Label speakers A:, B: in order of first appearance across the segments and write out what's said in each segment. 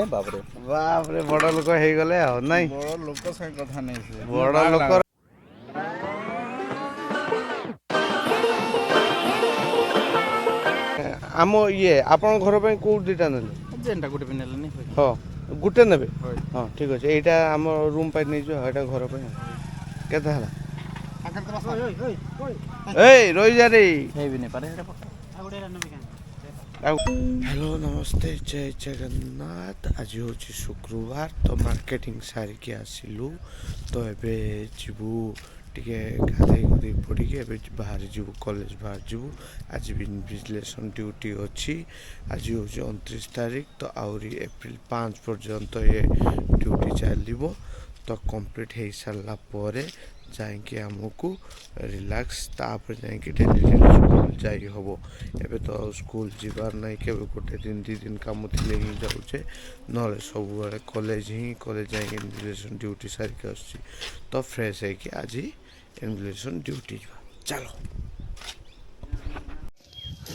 A: बापरे
B: बापरे बड़ लोक हो गले नाई
C: बड़ लोक से कथा नहीं से
B: बड़ लोक आम ये आपण घर पे को दुटा नेले
C: जेनटा गुटे भी नेले नहीं
B: हाँ गुटे नेबे
C: होय
B: हाँ ठीक अच्छे यहाँ आम रूम पाई नहीं जो एटा घर पे केते हला ए रही जा रे
C: हे भी नहीं पारे
B: हेलो नमस्ते जय जगन्नाथ आज हूँ शुक्रवार तो मार्केटिंग सारिकी आसिलु तो एबे जीवु टिके गाधे गुधे पड़ी बाहर जीवु कॉलेज बाहर जीवु आज भी इन्विजिलेशन ड्यूटी अच्छी आज हूँ 29 तारीख तो आहरी एप्रिल 5 पर्यंत ये ड्यूटी चलो तो कंप्लीट हो सारा पर जाकि आमको रिलैक्स तापर जाकि डेली स्कूल जाई हम एबे तो स्कूल जीवार ना के गोटे दिन 2 दिन कम थे ही जाऊे ना सब कॉलेज ही कॉलेज जाकि इन्विजिलेशन ड्यूटी सारिक आस तो फ्रेश है कि आज इन्विजिलेशन ड्यूटी जा चलो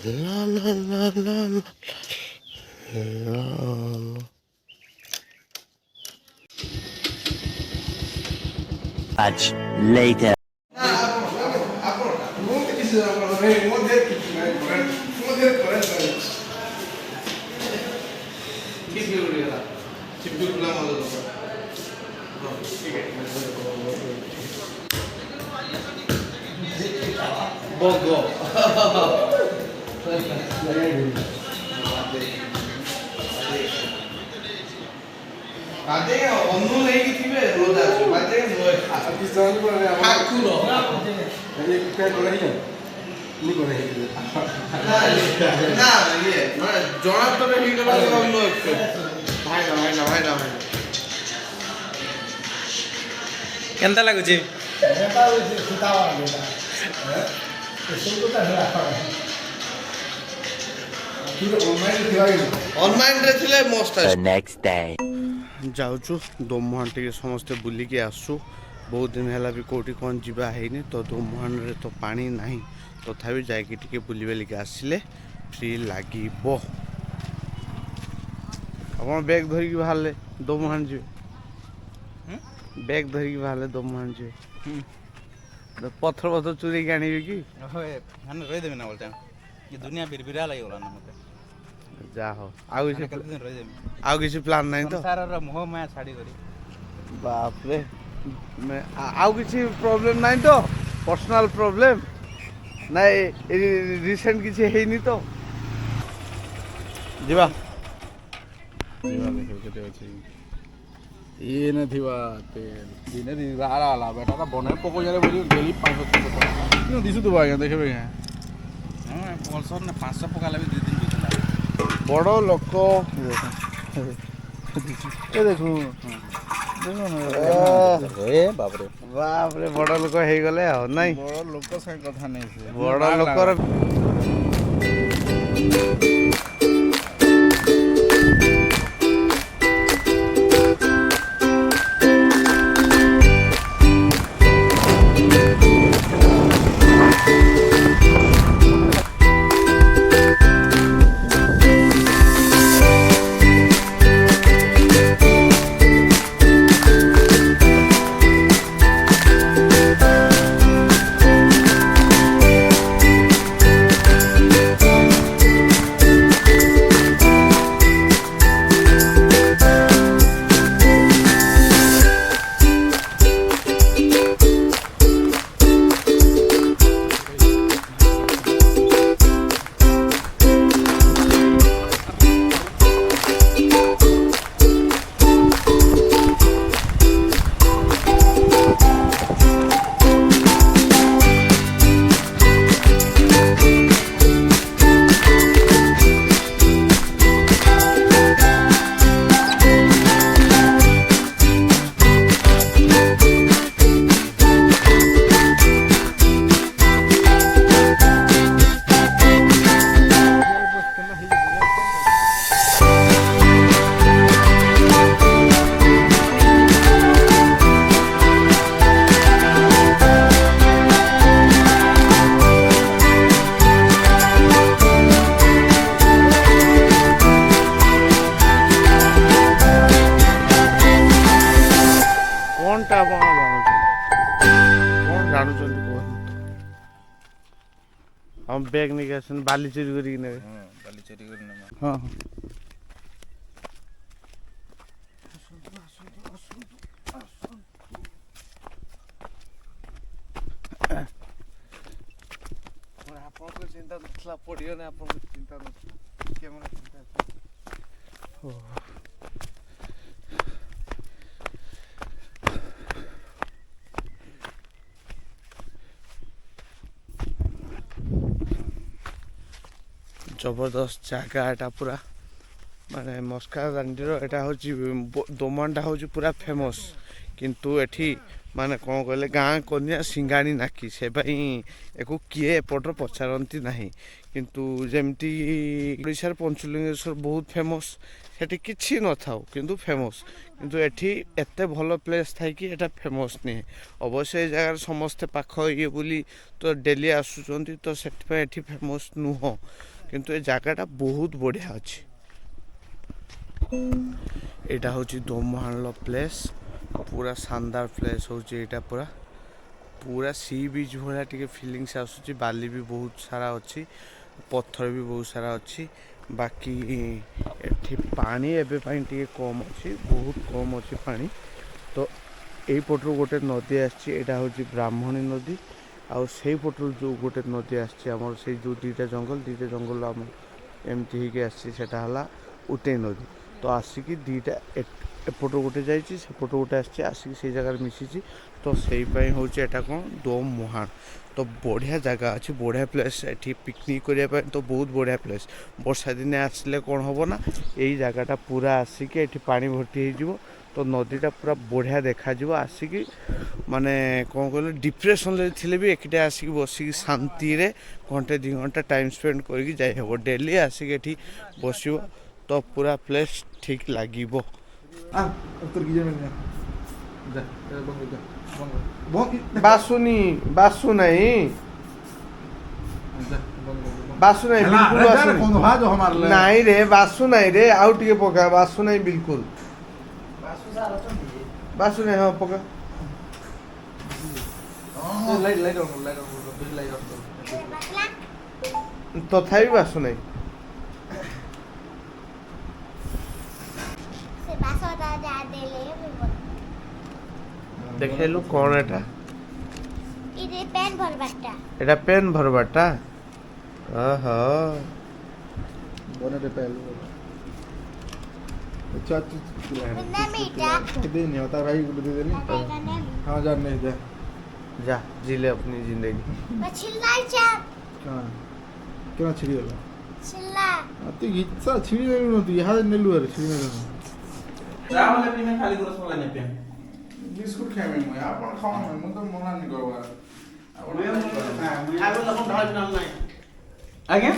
B: ला ला ला ला ला
A: much later
B: बाजे अन्नु नहीं थिबे रोज आसु बाजे नोए
C: पाकिस्तान पर
B: ठाकुर
C: ये क्या करे ही नहीं करे ही
B: ना ये माने जणा तो ही गला नो भाई ना
A: केनता लागुची
C: बेटा से सीतावा बेटा सब तो हला कि ऑनलाइन थिवा
B: ऑनलाइन रे थिले मस्त
A: the next day
B: जाऊँ दोमुहान टे समस्ते बुलिकी आसु बहुत दिन है भी कौटी कौन जीवा है तो दोमुहान रे तो पानी नहीं तथापि जाकि टिके बुली बेलिकी आसिले फ्री लगे आप बैग धरिकी बाहर दोमुहान जी बैग धरिकी बाहर दोमुहान जी पत्थर चुरी आने कि
C: रही देवी ना बोलते ये दुनिया बिरबिरा लगे बोला ना मत
B: जा हो आउ किसी प्लान नहीं तो
C: सारा मोह माया छाड़ी करी
B: बाप रे मैं आउ किसी प्रॉब्लम नहीं तो पर्सनल प्रॉब्लम नहीं रिसेंट किसी है नहीं तो जीवा
C: जीवा देखो केते अछि ये न थिवा तेल दिने दिन आला आला बेटा का बने पको जाले बोली डेली 500 क्यों दिसु तो भाई देखबे हां पल्सर ने 500 पका लाबे 2 दिन बितला
B: बड़ लोक
C: ए देखो
A: बापरे
B: बापरे बड़ लोक हो गले नाई
C: बड़ लोक से कथा नहीं से
B: बड़ लोकर हम बैग नहीं कैसे बाली चोरी करी ने
C: हां बाली चोरी करने में
B: हां और आपन को चिंता नथला पड़ियो ना आपन को चिंता नथला कैमरा चिंता ओ जबरदस्त जगह एटा पूरा माने मस्का दांडीर एटा होची दोमनटा होची पूरा फेमस किंतु एठी माने कोन कहले गाँ कन्या सिंगाणी नाकी से भाई एको किए एपटर पचारती नाही किंतु जेमती ओडिशार पंचलिंगेश्वर बहुत फेमस सेठी किछि न थाउ किंतु फेमस किंतु एठी एते भलो प्लेस थाई कि एटा फेमस नहीं अवश्य ए जगह समस्त पाख ये बोली तो डेली आसुचंती तो सेठी पे एठी फेमस नुह किंतु ए जगहटा बहुत बढ़िया अच्छी एटा होची दोमहानलो प्लेस पूरा शानदार प्लेस होची एटा पूरा पूरा सी बीच भरा टिके फीलिंग्स आसुची बाली भी बहुत सारा अच्छी पत्थर भी बहुत सारा अच्छी बाकी एठी पानी एबे पानी टिके कम अच्छी बहुत कम अच्छी पानी तो एई पटरु गोटे नदी आछी एटा होची ब्राह्मणी नदी आउ सेई पटरु जो गोटे नदी आछी हमर सेई जो दीटा जंगल हम एमती ही के आछी सेटा हला उते नदी तो आसिकी दीटा एपट गोटे जाइए सेपट गोटे आसिकी से जगह मिसी तो से हूँ एटा कौन दोम मुहाण तो बढ़िया जगह अच्छी बढ़िया प्लेस एटी पिकनिक करने तो बहुत बढ़िया प्लेस वर्षा दिने आसले कौन हम ना यही जगहटा पूरा आसिकी एटी पानी भर्ती हो तो नदीटा पूरा बढ़िया देखा आसिकी माने कौन कहले डिप्रेशन थे भी एकटे आसिकी बसिकी शांति रे घंटे 2 घंटा टाइम स्पेंड करके जाई हबो डेली आसिकी एटी बसिबो तो पूरा प्लेस ठीक लागिबो
C: उत्तर की जमीन जा बंग जा बंग
B: बासुनी बासु नहीं
C: जा बंग
B: बासु नहीं बिल्कुल बासु नहीं
C: कौन हा जो हमार ले
B: नहीं रे बासु नहीं रे आउ टिके पका बासु नहीं बिल्कुल बासु नहीं हां पका
C: लाइट
B: तो थाई बासु नहीं देखेलु कौन एटा
D: इदे पेन भरबाटा
B: एटा पेन भरबाटा आहा
C: बोने दे पहले अच्छा
D: ना मीटा
C: दे नहीं होता भाई दे देनी हां जा नहीं दे
B: जा जिले अपनी जिंदगी
D: बचिल्ला चा
C: हां क्यों छिड़ी होला
D: चिल्ला
C: अति इच्छा छिड़ी नहीं होती यहां नेलु रे छिड़ी नहीं
A: जा वाला भी मैं खाली ग्रोस वाला नहीं पे
C: बिस्कुट खाए मैं आपण खाओ मैं तो मना नहीं करवा
A: आगो लखन ढाल बिना नहीं आगे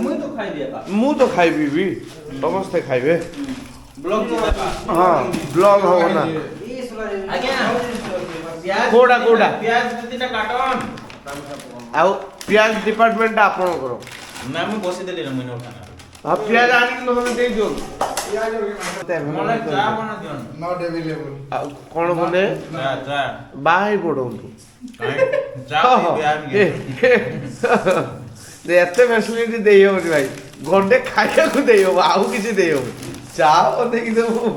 A: मुई तो खाई दिया
B: मु तो खाइबी भी समस्त खाइबे
A: ब्लॉग जो
B: हां ब्लॉग हो ना
A: आगे प्याज
B: कोड़ा
A: प्याज दीटा काटन
B: आउ प्याज डिपार्टमेंट आपन करो
A: मैं बसी देली रे मने उठाना
B: अब प्याज आनी के लोग दे दियो
A: मोला जा बना दियन
C: नॉट अवेलेबल
B: कौन बोले
A: जा
B: बाहर पड़ो
A: जा
B: दे एते फैसिलिटी देई हो भाई घंटे खाइया को देई हो आउ किसी देई हो चाह बने कि देबो